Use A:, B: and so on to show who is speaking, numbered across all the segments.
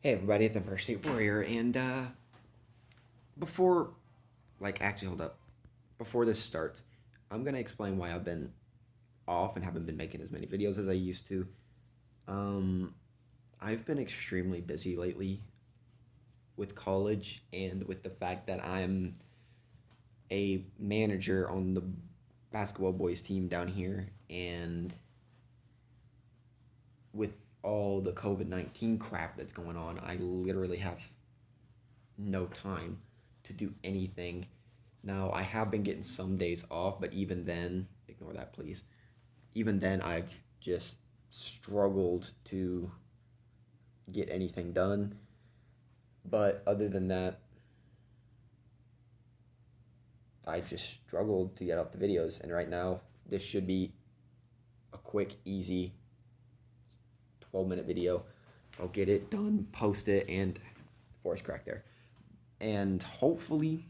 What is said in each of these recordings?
A: Hey everybody, it's Empire State Warrior, and before, actually hold up, before this starts, I'm gonna explain why I've been off and haven't been making as many videos as I used to. Um, I've been extremely busy lately with college and with the fact that I'm a manager on the basketball boys team down here, and with all the COVID-19 crap that's going on, I literally have no time to do anything. Now, I have been getting some days off, but even then, ignore that, please. Even then, I've just struggled to get anything done. But other than that, I just struggled to get out the videos. And right now, this should be a quick, easy 12-minute video. I'll get it done, post it, and force crack there. And hopefully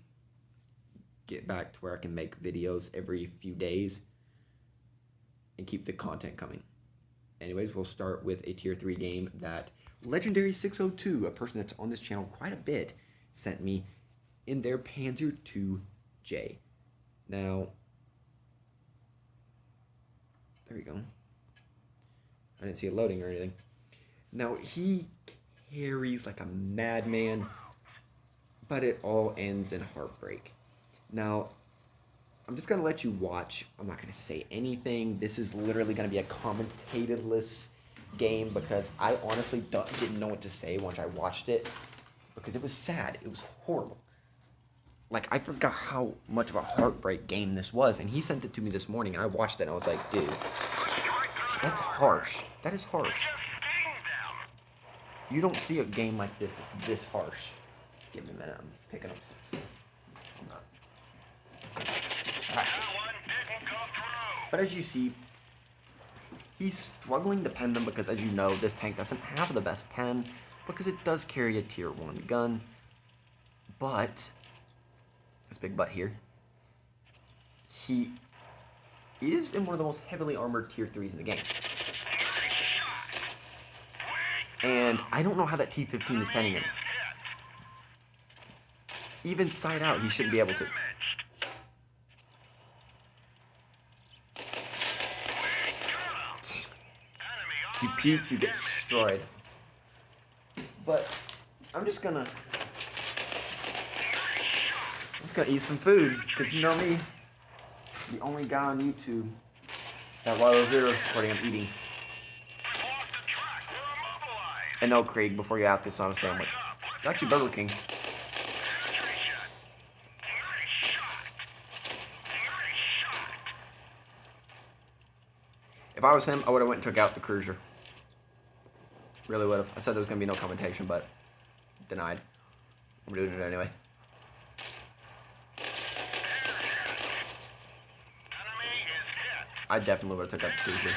A: get back to where I can make videos every few days and keep the content coming. Anyways, we'll start with a tier 3 game that Legendary 602, a person that's on this channel quite a bit, sent me in their Panzer 2J. Now, there we go. I didn't see it loading or anything. Now, he carries like a madman, but it all ends in heartbreak. Now, I'm just going to let you watch. I'm not going to say anything. This is literally going to be a commentatorless game because I honestly didn't know what to say once I watched it because it was sad. It was horrible. Like, I forgot how much of a heartbreak game this was, and he sent it to me this morning, and I watched it, and I was like, dude, that's harsh. That is harsh. You don't see a game like this that's this harsh. Give me a minute. I'm picking up some. I'm not. Right. But as you see, he's struggling to pen them because, as you know, this tank doesn't have the best pen because it does carry a tier 1 gun. But, this big butt here, he is in one of the most heavily armored tier 3s in the game. And I don't know how that T-15 is penning him. Even side out, he shouldn't be able to. If you peek, you get destroyed. But I'm just gonna eat some food, because you know me, the only guy on YouTube that while I was there recording, I'm eating. And no, Krieg, before you ask, it's not a sandwich. It's actually Burger King. If I was him, I would have went and took out the cruiser. Really would have. I said there was going to be no commentation, but denied. I'm doing it anyway. I definitely would have took out the cruiser.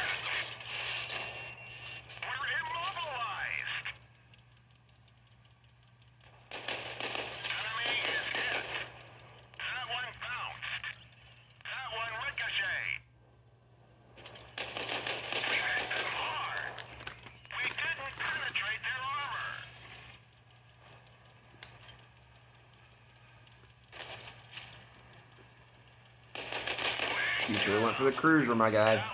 A: You sure went for the cruiser, my guy.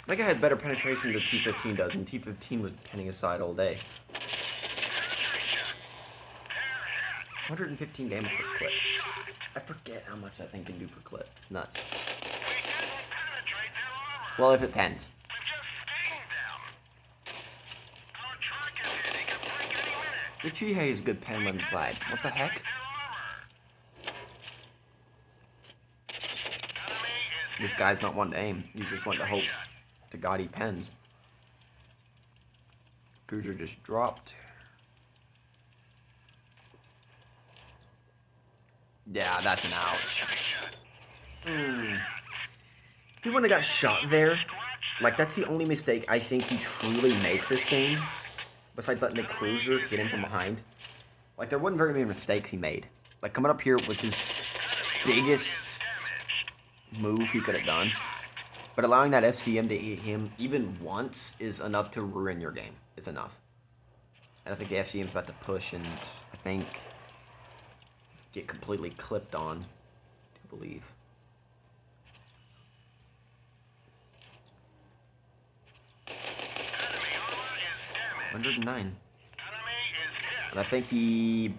A: That guy has better penetration than T-15 does, and T-15 was penning aside all day. 115 damage per clip. I forget how much that thing can do per clip. It's nuts. Well, if it pens. The Chihei is a good pen when slide. What the heck? This guy's not one to aim. He's just one to hope to God he pens. Cruiser just dropped. Yeah, that's an ouch. He wouldn't have got shot there. Like, that's the only mistake I think he truly makes this game. Besides letting the cruiser hit him from behind. Like, there wasn't very many mistakes he made. Like, coming up here was his biggest move he could have done. But allowing that FCM to hit him even once is enough to ruin your game. It's enough. And I think the FCM's about to push and I think get completely clipped on, I believe. $109. And I think he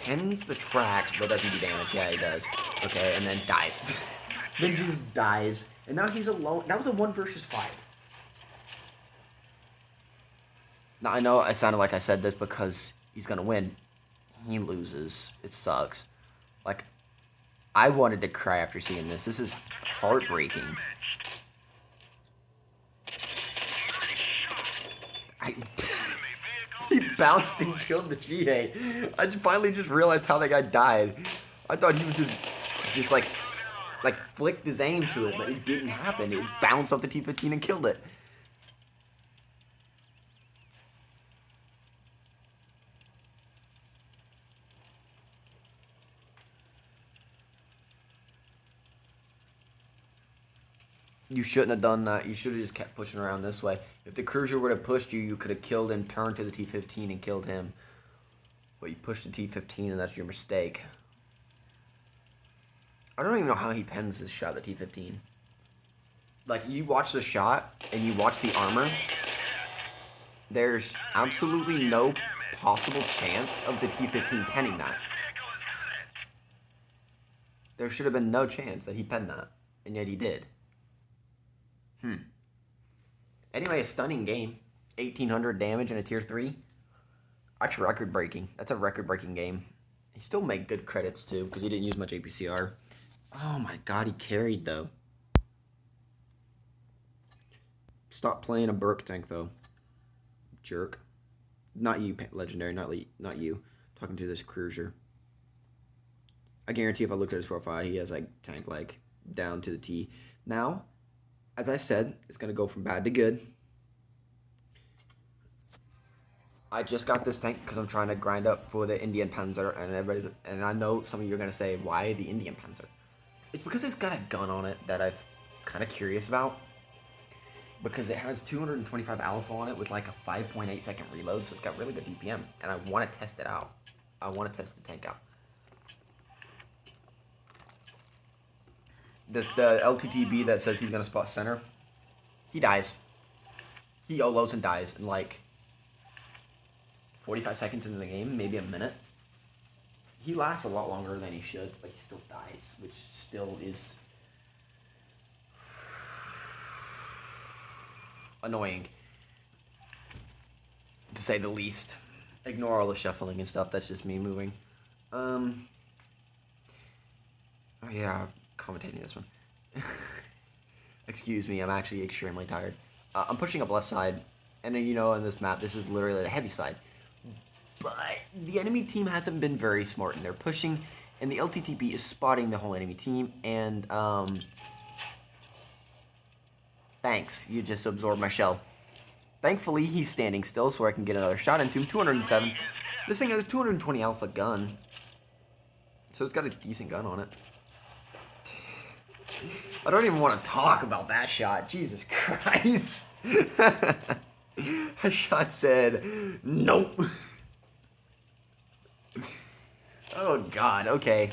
A: pins the track, but doesn't do damage. Yeah, he does. Okay, and then dies. Then just dies. And now he's alone. That was a 1 versus 5. Now, I know I sounded like I said this because he's going to win. He loses. It sucks. Like, I wanted to cry after seeing this. This is heartbreaking. He bounced and killed the GA. I finally just realized how that guy died. I thought he was just like flicked his aim to it, but it didn't happen. It bounced off the T-15 and killed it. You shouldn't have done that. You should have just kept pushing around this way. If the cruiser would have pushed you, you could have killed him, turned to the T-15 and killed him. But you pushed the T-15 and that's your mistake. I don't even know how he pens this shot, the T-15. Like, you watch the shot and you watch the armor. There's absolutely no possible chance of the T-15 penning that. There should have been no chance that he penned that. And yet he did. Anyway, a stunning game. 1,800 damage in a tier 3. That's record-breaking. That's a record-breaking game. He still made good credits, too, because he didn't use much APCR. Oh, my God, he carried, though. Stop playing a Burke tank, though. Jerk. Not you, Legendary. Not you. Talking to this cruiser. I guarantee if I looked at his profile, he has, like, tank, like, down to the T. Now, as I said, it's going to go from bad to good. I just got this tank because I'm trying to grind up for the Indian Panzer, and I know some of you are going to say, why the Indian Panzer? It's because it's got a gun on it that I'm kind of curious about. Because it has 225 alpha on it with like a 5.8 second reload, so it's got really good DPM, and I want to test it out. I want to test the tank out. The LTTB that says he's going to spot center, he dies. He YOLOs and dies in like 45 seconds into the game, maybe a minute. He lasts a lot longer than he should, but he still dies, which still is annoying, to say the least. Ignore all the shuffling and stuff, that's just me moving. Oh yeah, commentating this one. Excuse me, I'm actually extremely tired. I'm pushing up left side, and then, you know, in this map, this is literally the heavy side. But the enemy team hasn't been very smart, and they're pushing, and the LTTB is spotting the whole enemy team, and, thanks, you just absorbed my shell. Thankfully, he's standing still, so I can get another shot into him. 207. This thing has a 220 alpha gun, so it's got a decent gun on it. I don't even want to talk about that shot. Jesus Christ. That shot said, nope. Oh, God. Okay.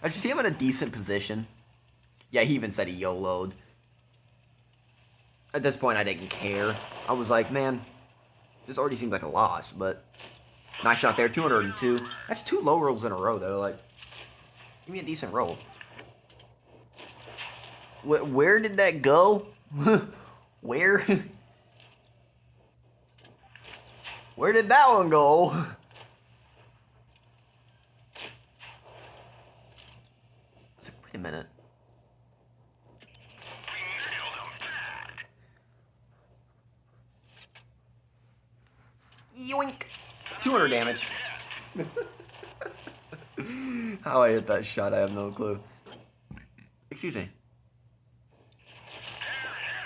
A: I just see him in a decent position. Yeah, he even said he YOLO'd. At this point, I didn't care. I was like, man, this already seems like a loss, but nice shot there. 202. That's 2 low rolls in a row, though. Like, give me a decent roll. Where did that go? Where? Where did that one go? Wait a minute. Yoink! 200 damage. How I hit that shot, I have no clue. Excuse me.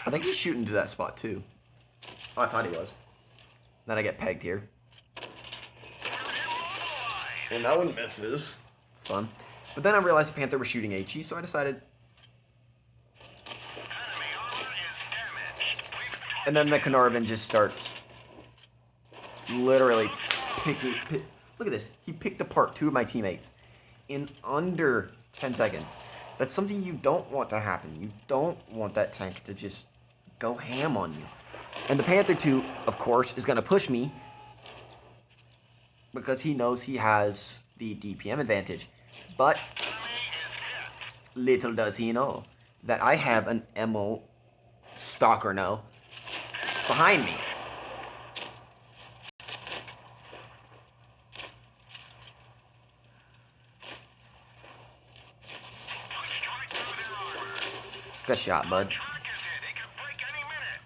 A: I think he's shooting to that spot, too. Oh, I thought he was. Then I get pegged here. And that one misses. It's fun. But then I realized the Panther was shooting HE, so I decided... And then the Carnarvon just starts literally picking... Look at this. He picked apart 2 of my teammates in under 10 seconds. That's something you don't want to happen. You don't want that tank to just go ham on you. And the Panther 2, of course, is going to push me because he knows he has the DPM advantage. But little does he know that I have an MO stalker now behind me. Good shot, bud.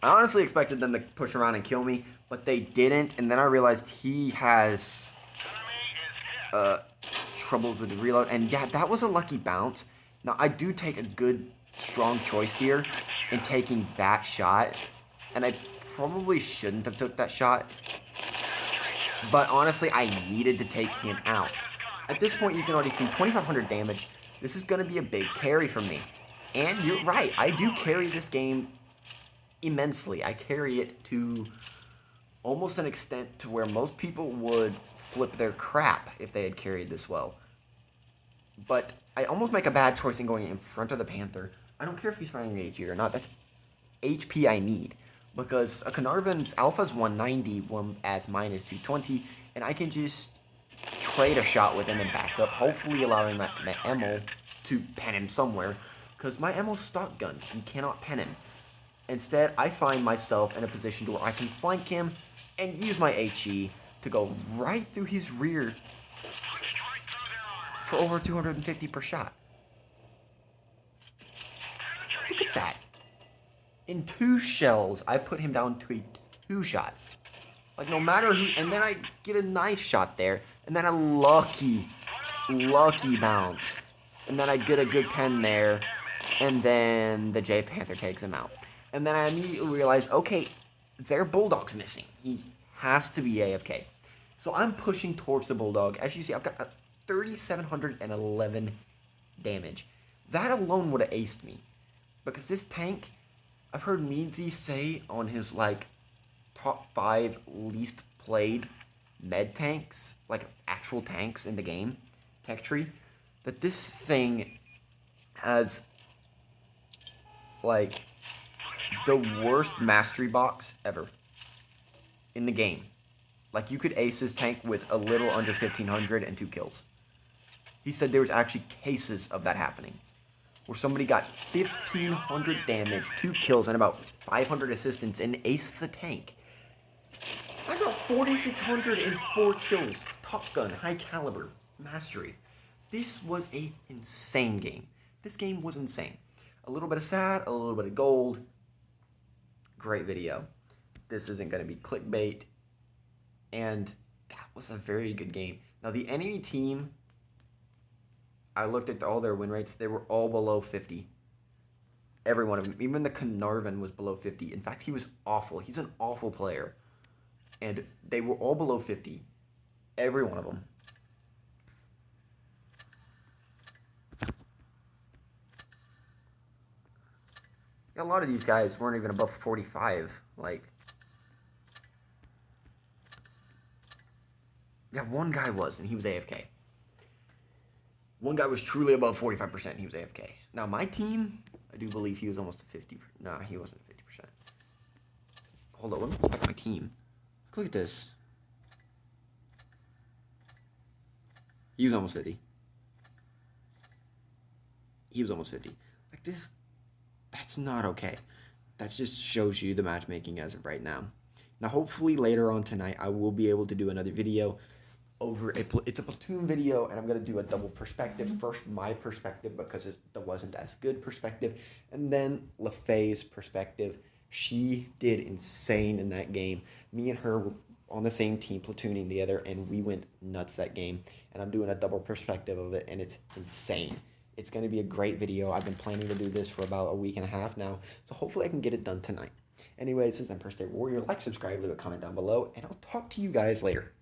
A: I honestly expected them to push around and kill me, but they didn't. And then I realized he has troubles with the reload. And yeah, that was a lucky bounce. Now, I do take a good, strong choice here in taking that shot. And I probably shouldn't have took that shot. But honestly, I needed to take him out. At this point, you can already see 2,500 damage. This is going to be a big carry from me. And you're right, I do carry this game immensely. I carry it to almost an extent to where most people would flip their crap if they had carried this well. But I almost make a bad choice in going in front of the Panther. I don't care if he's firing HE or not. That's HP I need. Because a Carnarvon's alpha's 190, whereas mine is 220. And I can just trade a shot with him and back up, hopefully allowing my ammo to pen him somewhere. Because my ammo's stock gun, he cannot pen him. Instead, I find myself in a position where I can flank him and use my HE to go right through his rear for over 250 per shot. Look at that. In 2 shells, I put him down to a 2-shot. Like, no matter who... And then I get a nice shot there. And then a lucky bounce. And then I get a good pen there. And then the J Panther takes him out. And then I immediately realize, okay, their Bulldog's missing. He has to be AFK. So I'm pushing towards the Bulldog. As you see, I've got 3,711 damage. That alone would have aced me. Because this tank, I've heard Meadsy say on his, like, top 5 least played med tanks, like actual tanks in the game, tech tree, that this thing has, like, the worst mastery box ever in the game. Like, you could ace this tank with a little under 1,500 and 2 kills. He said there was actually cases of that happening, where somebody got 1,500 damage, 2 kills, and about 500 assistance and aced the tank. I got 4,600 and 4 kills. Top Gun, high caliber, mastery. This was an insane game. This game was insane. A little bit of sad, a little bit of gold. Great video. This isn't going to be clickbait. And that was a very good game. Now, the enemy team, I looked at all their win rates. They were all below 50. Every one of them. Even the Carnarvon was below 50. In fact, he was awful. He's an awful player. And they were all below 50. Every one of them. A lot of these guys weren't even above 45. Like, yeah, one guy was, and he was AFK. One guy was truly above 45%, and he was AFK. Now, my team, I do believe he was almost a 50%. Nah, he wasn't 50%. Hold on, let me look at my team. Look at this. He was almost 50. He was almost 50. Like this, that's not okay. That just shows you the matchmaking as of right now. Now, hopefully later on tonight, I will be able to do another video over it's a platoon video, and I'm going to do a double perspective. First, my perspective, because it wasn't as good perspective, and then LaFay's perspective. She did insane in that game. Me and her were on the same team, platooning together, and we went nuts that game. And I'm doing a double perspective of it, and it's insane. It's going to be a great video. I've been planning to do this for about a week and a half now, so hopefully I can get it done tonight. Anyways, this is Empire State Warrior. Like, subscribe, leave a comment down below, and I'll talk to you guys later.